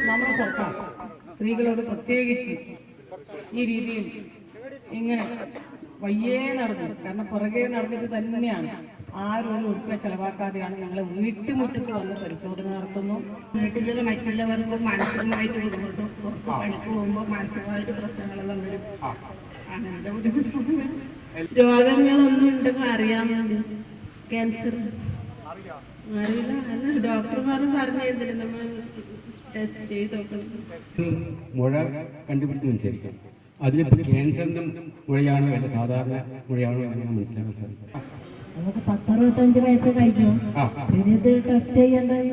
നമ്മുടെ സർക്കാർ സ്ത്രീകളോട് പ്രത്യേകിച്ച് ഈ രീതിയിൽ ഇങ്ങനെ വയ്യേ നടന്നു, കാരണം പുറകെ നടന്നിട്ട് തന്നെയാണ് ആരും ഒരു ഉറുപ്പിക ചെലവാക്കാതെയാണ് ഞങ്ങളെ വീട്ടുമുറ്റത്ത് വന്ന് പരിശോധന നടത്തുന്നു. വീട്ടിലുള്ള മറ്റുള്ളവർക്കും മാനസികമായിട്ട് ബുദ്ധിമുട്ടും, പണിക്ക് പോകുമ്പോൾ മാനസികമായിട്ട് പ്രശ്നങ്ങളെല്ലാം വരും. അങ്ങനത്തെ ബുദ്ധിമുട്ടും വരും. രോഗങ്ങളൊന്നും ഉണ്ടെന്ന് അറിയാൻ വേണ്ടി ക്യാൻസർ അറിയില്ല, അല്ല ഡോക്ടർമാരും പറഞ്ഞിരുന്നില്ല നമ്മൾ ടെസ്റ്റ് ചെയ്ത് നോക്കണം. മുഴ കണ്ടുപിടിച്ചതനുസരിച്ച് അതിലിപ്പോൾ ക്യാൻസറിന്റെ മുഴയാണോ അല്ല സാധാരണ മുഴയാണോ എന്ന് മനസ്സിലാക്കാൻ സാധിക്കും. നമുക്ക് 10-65 വയസ്സ് കഴിഞ്ഞു, പിന്നെ ഇത് ടെസ്റ്റ് ചെയ്യേണ്ടത്.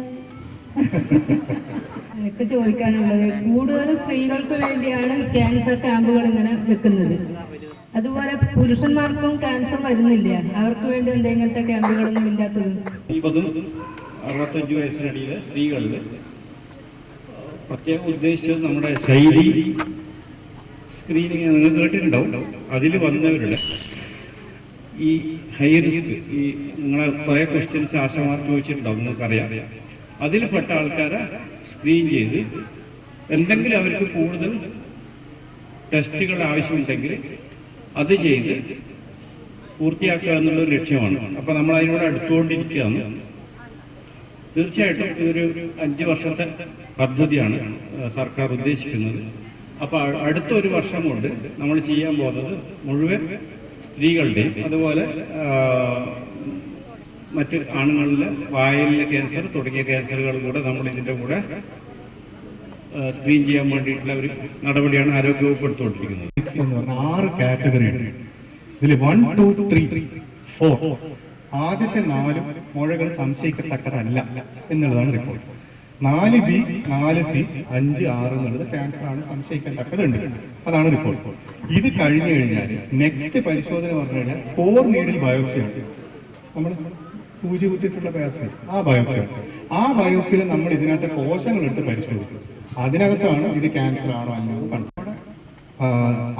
എനിക്ക് ചോദിക്കാനുള്ളത്, കൂടുതൽ സ്ത്രീകൾക്ക് വേണ്ടിയാണ് ക്യാൻസർ ക്യാമ്പുകൾ ഇങ്ങനെ വെക്കുന്നത്. അതുപോലെ പുരുഷന്മാർക്കും ക്യാൻസർ വരുന്നില്ല, അവർക്ക് വേണ്ടി എന്താ ഇങ്ങനത്തെ ക്യാമ്പുകളൊന്നും ഇല്ലാത്തത്? 60-65 വയസ്സിനിടയിൽ സ്ത്രീകളിൽ പ്രത്യേകം ഉദ്ദേശിച്ചത് നമ്മുടെ ശൈലി സ്ക്രീനിങ് നിങ്ങൾ കേട്ടിട്ടുണ്ടാവും. അതിൽ വന്നവരുടെ ഈ ഹൈ റിസ്ക്, ഈ നിങ്ങളെ കുറേ ക്വസ്റ്റ്യൻസ് ആശമാർ ചോദിച്ചിട്ടുണ്ടാവും, നിങ്ങൾക്കറിയാം. അതിൽപ്പെട്ട ആൾക്കാരെ സ്ക്രീൻ ചെയ്ത് എന്തെങ്കിലും അവർക്ക് കൂടുതൽ ടെസ്റ്റുകൾ ആവശ്യമുണ്ടെങ്കിൽ അത് ചെയ്ത് പൂർത്തിയാക്കുക എന്നുള്ളൊരു ലക്ഷ്യമാണ്. അപ്പോൾ നമ്മൾ അതിനോട് അടുത്തുകൊണ്ടിരിക്കുകയാണ്. തീർച്ചയായിട്ടും ഇതൊരു 5 വർഷത്തെ പദ്ധതിയാണ് സർക്കാർ ഉദ്ദേശിക്കുന്നത്. അപ്പോൾ അടുത്ത ഒരു വർഷം കൊണ്ട് നമ്മൾ ചെയ്യാൻ പോകുന്നത് മുഴുവൻ സ്ത്രീകളുടെയും അതുപോലെ മറ്റ് ആണുങ്ങളിലെ വായലിലെ ക്യാൻസർ തുടങ്ങിയ ക്യാൻസറുകൾ കൂടെ നമ്മൾ ഇതിൻ്റെ കൂടെ സ്ക്രീൻ ചെയ്യാൻ വേണ്ടിയിട്ടുള്ള ഒരു നടപടിയാണ് ആരോഗ്യവകുപ്പ് എടുത്തുകൊണ്ടിരിക്കുന്നത്. 6 കാറ്റഗറിയാണ് ഇതിൽ 1, 2, 3, 4. ആദ്യത്തെ 4 മുഴകൾ സംശയിക്കത്തക്കതല്ല എന്നുള്ളതാണ് റിപ്പോർട്ട്. 4B, 4C, 5, 6 എന്നുള്ളത് ക്യാൻസർ ആണ്, സംശയിക്കത്തക്കതുണ്ട്, അതാണ് റിപ്പോർട്ട്. ഇത് കഴിഞ്ഞു കഴിഞ്ഞാൽ നെക്സ്റ്റ് പരിശോധന പറഞ്ഞു കഴിഞ്ഞാൽ കോർ നീഡിൽ ബയോപ്സിയാണ്. നമ്മൾ സൂചി കുത്തിയിട്ടുള്ള ബയോപ്സിയാണ്. ആ ബയോപ്സിയിൽ നമ്മൾ ഇതിനകത്ത് കോശങ്ങൾ എടുത്ത് പരിശോധിക്കും. അതിനകത്താണ് ഇത് ക്യാൻസർ ആണോ അല്ലയോ കൺഫേം.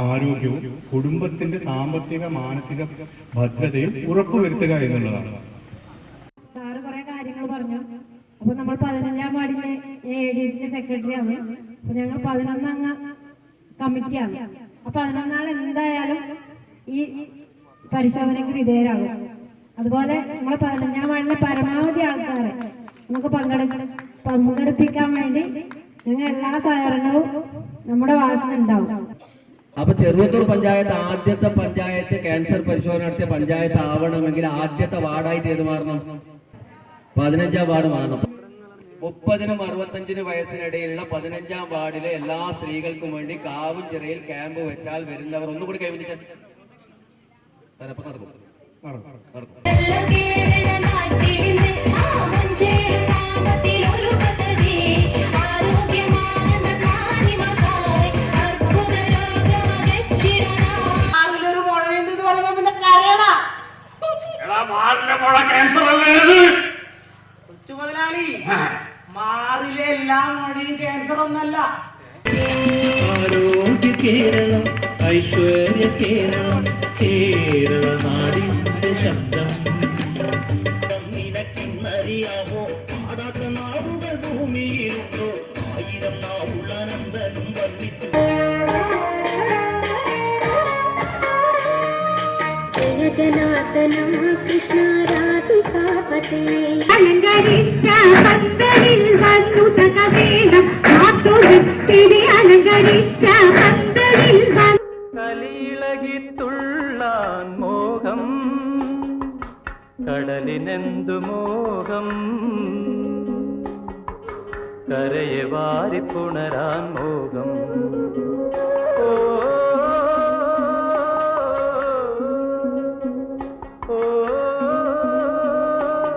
ആരോഗ്യവും കുടുംബത്തിന്റെ സാമ്പത്തിക മാനസിക ഭദ്രതയും ഉറപ്പുവരുത്തുക എന്നുള്ളതാണ്. സാറ് കുറെ കാര്യങ്ങൾ പറഞ്ഞു. അപ്പൊ നമ്മൾ 15-ാം വാർഡിലെ ADCന്റെ സെക്രട്ടറിയാണ്. അപ്പൊ ഞങ്ങൾ 11 അംഗ കമ്മിറ്റിയാണ്. അപ്പൊ 11 ആൾ എന്തായാലും ഈ പരിശോധനയ്ക്ക് വിധേയരാകും. അതുപോലെ നമ്മളെ 15-ാം വാർഡിലെ പരമാവധി ആൾക്കാരെ നമുക്ക് പങ്കെടുപ്പിക്കാൻ വേണ്ടി ഞങ്ങൾ എല്ലാ സഹകരണവും നമ്മുടെ ഭാഗത്തുനിന്നുണ്ടാവും. അപ്പൊ ചെറുവത്തൂർ പഞ്ചായത്ത് ആദ്യത്തെ പഞ്ചായത്ത് ക്യാൻസർ പരിശോധന നടത്തിയ പഞ്ചായത്ത് ആവണമെങ്കിൽ ആദ്യത്തെ വാർഡായിട്ട് ഏത് മാറണം? 15-ാം വാർഡ് മാറണം. 30-നും 65-നും വയസ്സിനിടയിലുള്ള 15-ാം വാർഡിലെ എല്ലാ സ്ത്രീകൾക്കും വേണ്ടി കാവുംചിറയിൽ ക്യാമ്പ് വെച്ചാൽ വരുന്നവർ ഒന്നുകൂടി കൈവരിച്ചാൽ സാറപ്പം നടക്കും. മാറിലെ എല്ലാ മഴയും ക്യാൻസർ ഒന്നല്ല. ആരോഗ്യ കേരളം, ഐശ്വര്യ കേരളം, കേരള നാടിന്റെ ശബ്ദം. നിനക്കിന്നറിയാമോ പാടാത്ത നാവുകൾ ഭൂമിയിലുണ്ടോ? 1000 നാവുള്ള നന്ദനും വന്നിട്ടു. ജയ ജനാർദ്ദനം കൃഷ്ണ രാധികാപതേ. അലങ്കരിച്ച പന്തലിൽ വന്നു തകവേണം തിരി അലങ്കരിച്ച പന്തലിൽ കലിയിളകിത്തുള്ളാൻ മോഹം, കടലിനെന്തു മോഹം, കരയെ വാരിപ്പുണരാൻ മോഹം